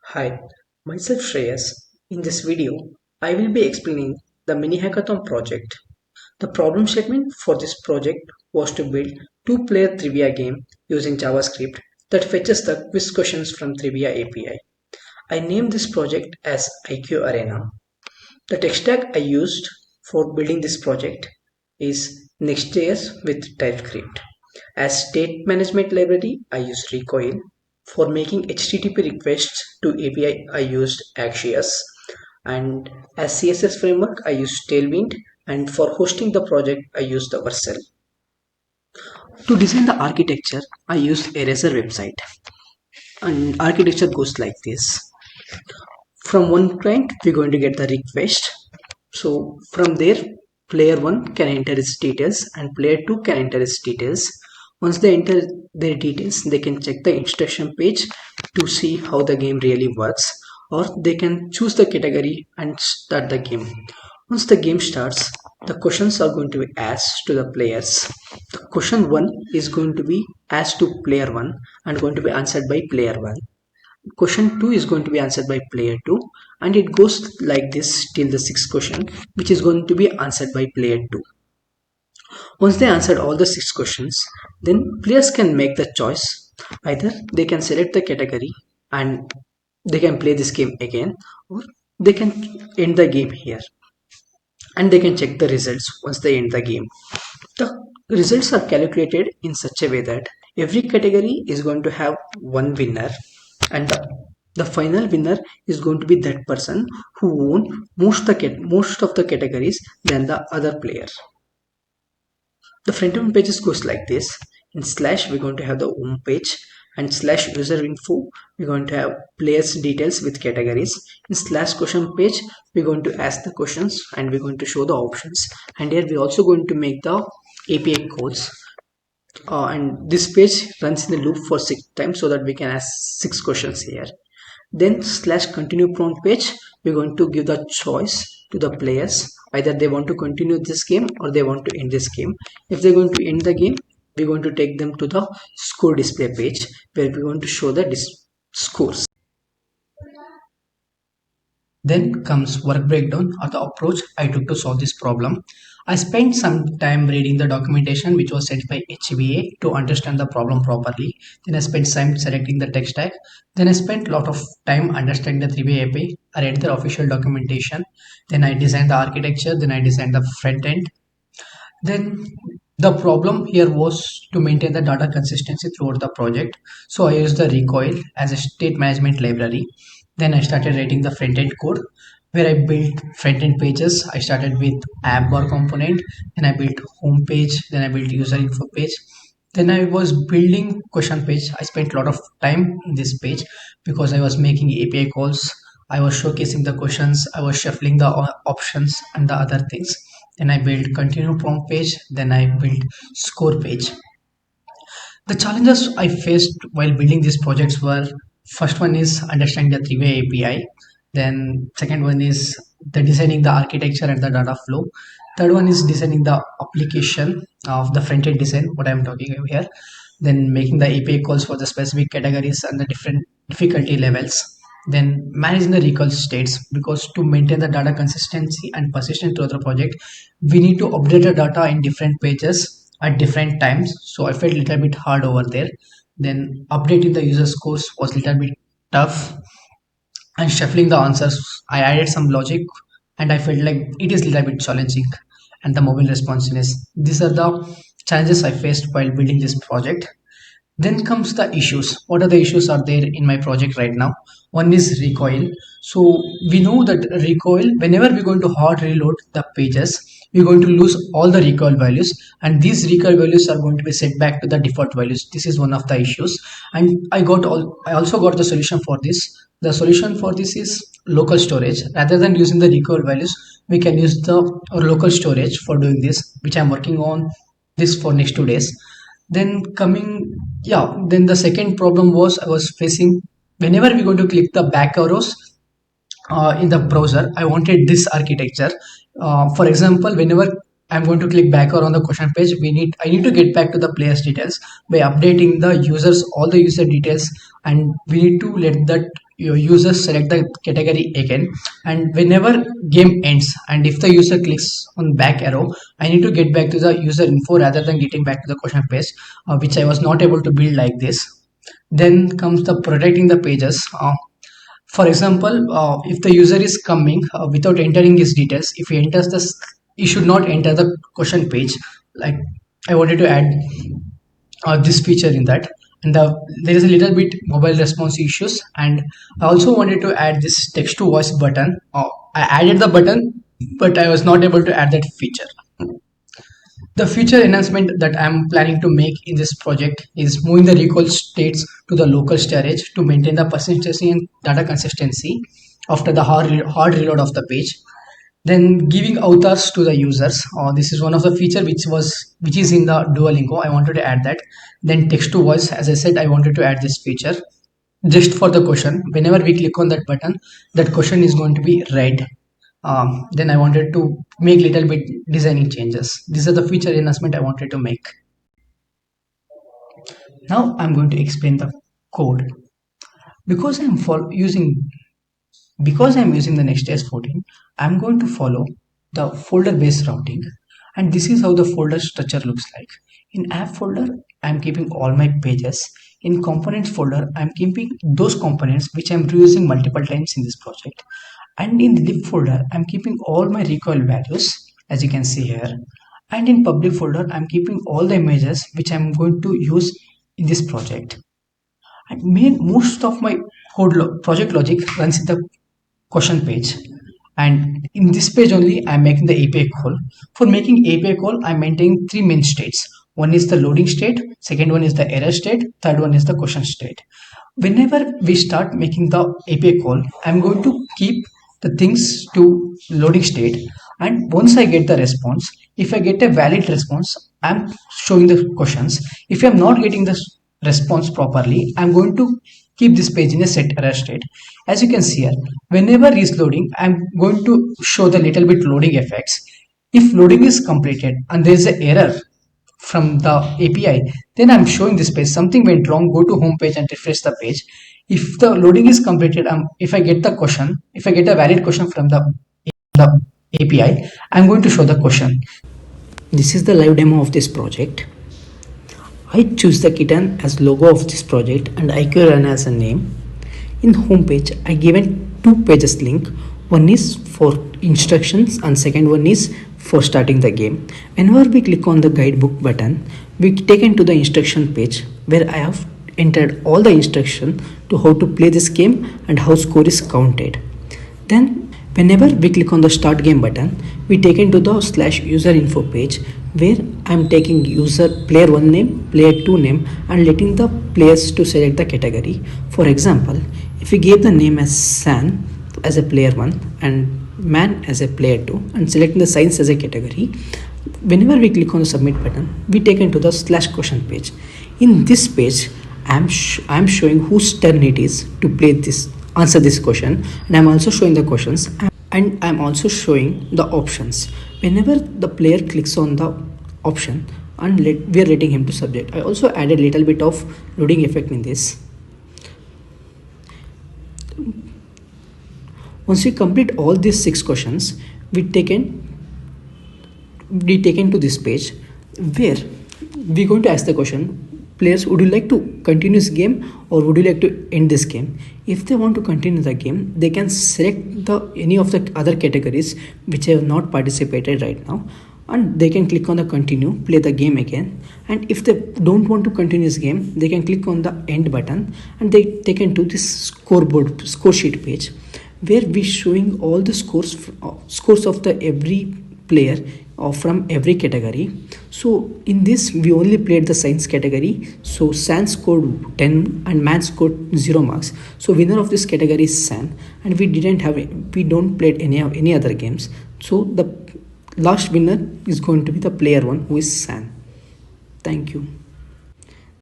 Hi, myself Shreyas. In this video, I will be explaining the mini hackathon project. The problem statement for this project was to build two-player trivia game using JavaScript that fetches the quiz questions from Trivia API. I named this project as IQ Arena. The tech stack I used for building this project is Next.js with TypeScript. As state management library, I used Recoil. For making HTTP requests to API, I used Axios. And as CSS framework, I used Tailwind. And for hosting the project, I used the Vercel. To design the architecture, I used Eraser website. And architecture goes like this. From one client, we're going to get the request. So from there, player 1 can enter its details and player 2 can enter its details. Once they enter their details, they can check the instruction page to see how the game really works, or they can choose the category and start the game. Once the game starts, the questions are going to be asked to the players. The question 1 is going to be asked to player 1 and going to be answered by player 1. Question 2 is going to be answered by player 2, and it goes like this till the sixth question, which is going to be answered by player 2. Once they answered all the 6 questions, then players can make the choice. Either they can select the category and they can play this game again, or they can end the game here and they can check the results once they end the game. The results are calculated in such a way that every category is going to have one winner, and the final winner is going to be that person who won most of the categories than the other player. The front end pages goes like this. In slash, we're going to have the home page, and slash user info, we're going to have players details with categories. In slash question page, we're going to ask the questions and we're going to show the options. And here we're also going to make the API codes. And this page runs in the loop for 6 times so that we can ask 6 questions here. Then slash continue prompt page, we're going to give the choice to the players. Either they want to continue this game or they want to end this game. If they're going to end the game, we're going to take them to the score display page where we're going to show the scores. Then comes work breakdown or the approach I took to solve this problem. I spent some time reading the documentation which was sent by HBA to understand the problem properly. Then I spent time selecting the tech stack. Then I spent a lot of time understanding the 3 API. I read their official documentation. Then I designed the architecture. Then I designed the front end. Then the problem here was to maintain the data consistency throughout the project. So I used the Recoil as a state management library. Then I started writing the front-end code where I built front-end pages. I started with app bar component, then I built home page, then I built user info page. Then I was building question page. I spent a lot of time in this page because I was making API calls. I was showcasing the questions. I was shuffling the options and the other things. Then I built continue prompt page. Then I built score page. The challenges I faced while building these projects were: first one is understanding the three-way API. Then second one is the designing the architecture and the data flow. Third one is designing the application of the front-end design, what I'm talking about here. Then making the API calls for the specific categories and the different difficulty levels. Then managing the recall states, because to maintain the data consistency and persistence throughout the project, we need to update the data in different pages at different times. So I felt a little bit hard over there. Then updating the user scores was a little bit tough, and shuffling the answers, I added some logic and I felt like it is a little bit challenging. And the mobile responsiveness, these are the challenges I faced while building this project. Then comes the issues. What are the issues are there in my project right now? One is recoil. So we know that recoil, whenever we're going to hard reload the pages, we're going to lose all the recoil values, and these recoil values are going to be set back to the default values. This is one of the issues, and I also got the solution for this. The solution for this is local storage. Rather than using the recoil values, we can use the local storage for doing this, which I'm working on this for next 2 days. Then then the second problem was I was facing, whenever we're going to click the back arrows in the browser, I wanted this architecture. For example, whenever I'm going to click back or on the question page, I need to get back to the player's details by updating the users, all the user details, and we need to let that users select the category again, and whenever game ends and if the user clicks on back arrow, I need to get back to the user info rather than getting back to the question page, which I was not able to build like this. Then comes the protecting the pages. For example, if the user is coming without entering his details, if he enters this, he should not enter the question page. Like, I wanted to add this feature in that. And there is a little bit mobile response issues, and I also wanted to add this text to voice button. I added the button, but I was not able to add that feature. The feature enhancement that I'm planning to make in this project is moving the recall states to the local storage to maintain the persistency and data consistency after the hard reload of the page. Then giving avatars to the users. This is one of the feature which is in the Duolingo. I wanted to add that. Then text to voice. As I said, I wanted to add this feature just for the question. Whenever we click on that button, that question is going to be read. Then I wanted to make little bit designing changes. These are the feature enhancement I wanted to make. Now I'm going to explain the code. Because I'm using the Next.js 14, I'm going to follow the folder based routing, and this is how the folder structure looks like. In app folder, I'm keeping all my pages. In components folder, I'm keeping those components which I'm reusing multiple times in this project. And in lib folder, I'm keeping all my recoil values, as you can see here. And in public folder, I'm keeping all the images which I'm going to use in this project. And most of my project logic runs in the question page, and in this page only I'm making the API call. For making API call, I'm maintaining three main states. One is the loading state, second one is the error state, third one is the question state. Whenever we start making the API call, I'm going to keep the things to loading state, and once I get the response, if I get a valid response, I'm showing the questions. If I'm not getting the response properly, I'm going to keep this page in a set error state. As you can see here, whenever is loading, I'm going to show the little bit loading effects. If loading is completed and there is an error from the API, then I'm showing this page. Something went wrong, go to home page and refresh the page. If the loading is completed, if I get the question, if I get a valid question from the API, I'm going to show the question. This is the live demo of this project. I choose the kitten as logo of this project and IQRN as a name. In home page, I given two pages link. One is for instructions and second one is for starting the game. Whenever we click on the guidebook button, we taken to the instruction page where I have entered all the instruction to how to play this game and how score is counted. Then whenever we click on the start game button, we taken to the /user info page where I'm taking player 1 name, player 2 name and letting the players to select the category. For example, if we gave the name as San as a player 1 and man as a player 2 and selecting the science as a category, whenever we click on the submit button, we take into the /question page. In this page, I'm showing whose turn it is to answer this question, and I'm also showing the questions, and I'm also showing the options. Whenever the player clicks on the option and we are letting him to subject. I also added a little bit of loading effect in this. Once we complete all these 6 questions, we taken to this page where we're going to ask the question, players, would you like to continue this game or would you like to end this game? If they want to continue the game, they can select any of the other categories which have not participated right now, and they can click on the continue, play the game again. And if they don't want to continue this game, they can click on the end button and they can do this score sheet page where we showing all the scores of the every player from every category. So in this we only played the science category, so San scored 10 and man scored 0 marks. So winner of this category is San, and we don't played any other games, so the last winner is going to be the player 1 who is San. Thank you.